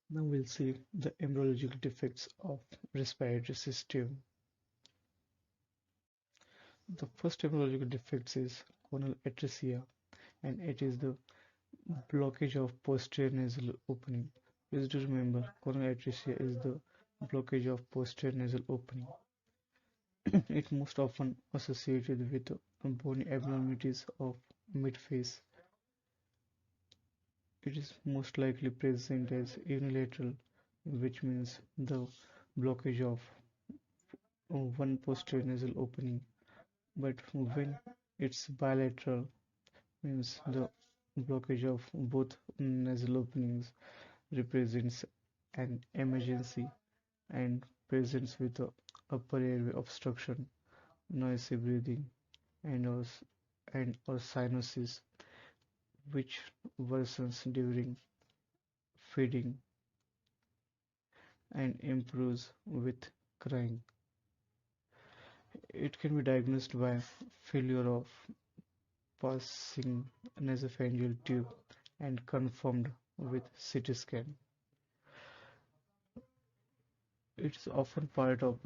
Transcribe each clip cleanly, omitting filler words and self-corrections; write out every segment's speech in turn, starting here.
Now we'll see the embryologic defects of respiratory system. The first embryologic defect is corneal atresia, and it is the blockage of posterior nasal opening. Please do remember, corneal atresia is the blockage of posterior nasal opening. It most often associated with bony abnormalities of midface. It is most likely present as unilateral, which means the blockage of one posterior nasal opening, but when it's bilateral, means the blockage of both nasal openings represents an emergency and presents with the upper airway obstruction, noisy breathing, and or cyanosis, which worsens during feeding and improves with crying. It can be diagnosed by failure of passing nasopharyngeal tube and confirmed with CT scan. It is often part of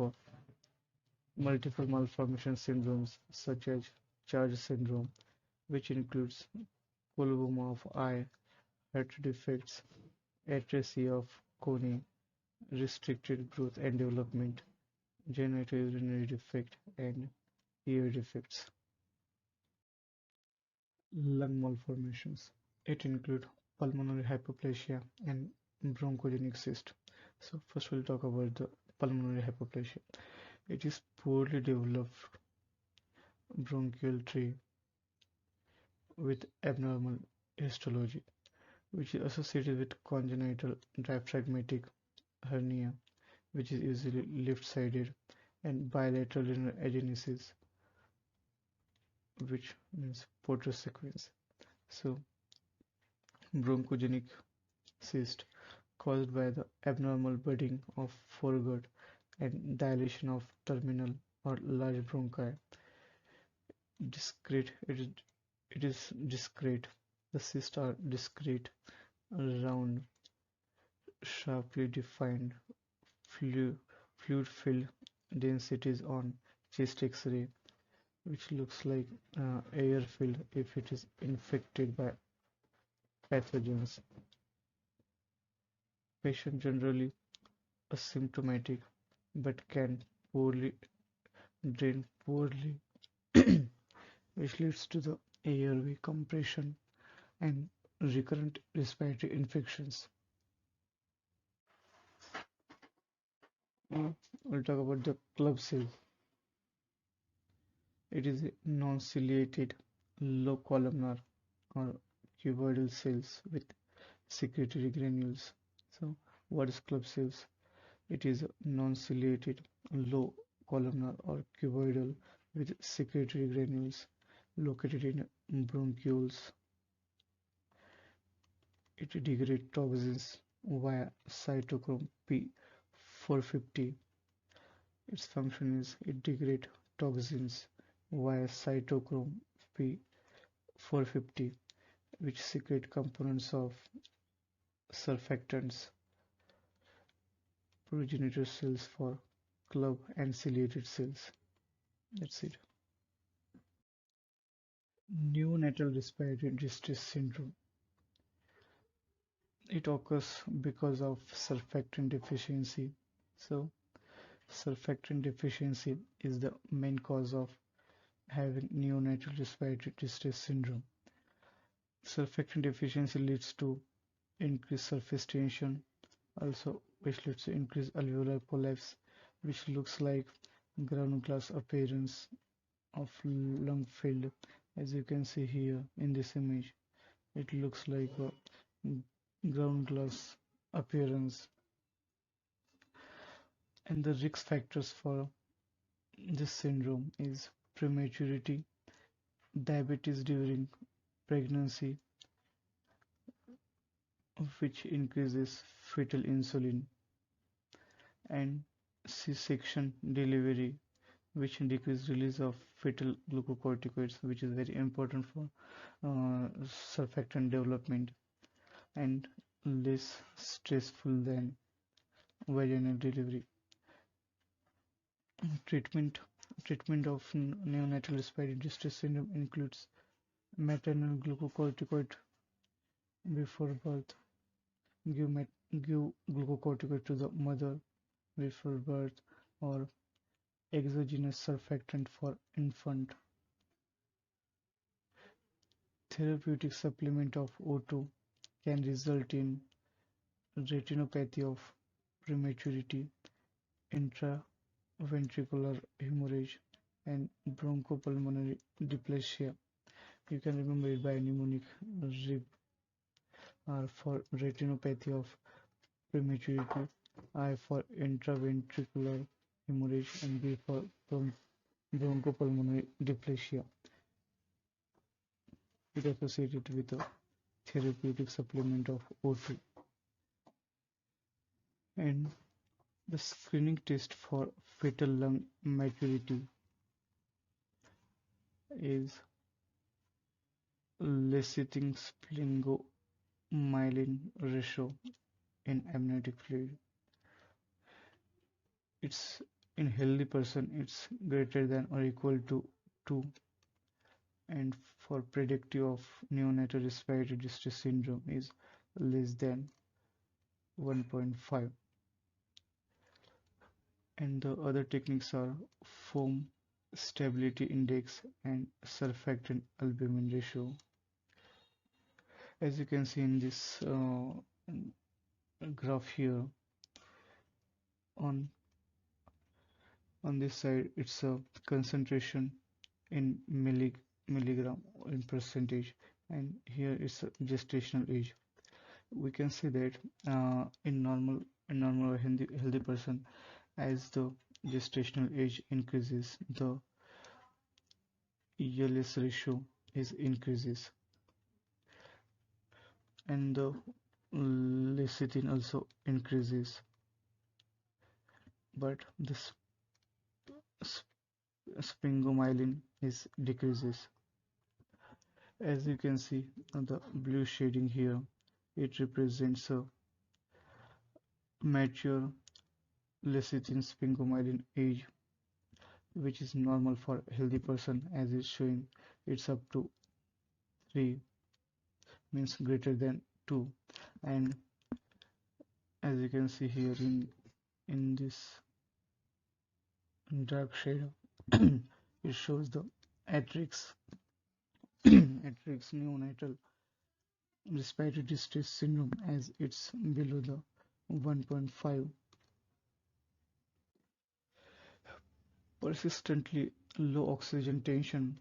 multiple malformation syndromes such as Charge syndrome, which includes coloboma of eye, heart defects, atresia of cornea, restricted growth and development, genitourinary defect, and ear defects. Lung malformations. It includes pulmonary hypoplasia and bronchogenic cyst. So first we'll talk about the pulmonary hypoplasia. It is poorly developed bronchial tree with abnormal histology, which is associated with congenital diaphragmatic hernia, which is usually left-sided, and bilateral renal agenesis, which means Porter sequence. So, bronchogenic cyst caused by the abnormal budding of foregut and dilation of terminal or large bronchi. Discrete, it is discrete. The cysts are discrete, round, sharply defined, fluid-filled densities on chest X-ray, which looks like air-filled if it is infected by pathogens. Patient generally asymptomatic but can poorly drain poorly, which leads to the airway compression and recurrent respiratory infections. We'll talk about the club cells. It is a non-ciliated, low columnar or cuboidal cells with secretory granules. So, what is club cells? It is a non-ciliated, low columnar or cuboidal with secretory granules located in bronchioles. It degrades toxins via cytochrome P450. Its function is it degrades toxins via cytochrome P450, which secrete components of surfactants, progenitor cells for club and ciliated cells. That's it. Neonatal respiratory distress syndrome. It occurs because of surfactant deficiency. So, surfactant deficiency is the main cause of having neonatal respiratory distress syndrome. Surfactant deficiency leads to increased surface tension, also which leads to increased alveolar prolapse, which looks like ground glass appearance of lung filled, as you can see here in this image. It looks like a ground glass appearance. And the risk factors for this syndrome is prematurity, diabetes during pregnancy, which increases fetal insulin, and C-section delivery, which decreases release of fetal glucocorticoids, which is very important for surfactant development, and less stressful than vaginal delivery. Treatment Treatment of neonatal respiratory distress syndrome includes maternal glucocorticoid before birth. Give glucocorticoid to the mother before birth, or exogenous surfactant for infant. Therapeutic supplement of O2 can result in retinopathy of prematurity, intraventricular hemorrhage, and bronchopulmonary dysplasia. You can remember it by mnemonic RIB. R for retinopathy of prematurity, I for intraventricular hemorrhage, and B for bronchopulmonary dysplasia. It is associated with a therapeutic supplement of O2. And the screening test for fetal lung maturity is lecithin sphingomyelin ratio in amniotic fluid. It's in healthy person it's greater than or equal to 2, and for predictive of neonatal respiratory distress syndrome is less than 1.5. And the other techniques are foam stability index and surfactant albumin ratio. As you can see in this graph here, on this side it's a concentration in milligram in percentage, and here is a gestational age. We can see that in normal healthy person, as the gestational age increases, the ELS ratio is increases, and the lecithin also increases, but this sphingomyelin is decreases. As you can see the blue shading here, it represents a mature lecithin sphingomyelin age, which is normal for healthy person, as is showing it's up to 3, means greater than 2. And as you can see here in this dark shade it shows the atrix neonatal respiratory distress syndrome, as it's below the 1.5. Persistently low oxygen tension,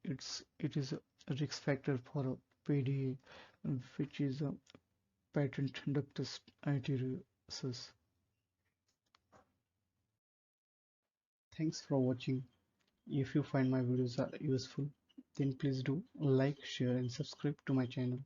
it is a risk factor for a PDA, which is a patent ductus arteriosus. Thanks for watching. If you find my videos are useful, then please do like, share and subscribe to my channel.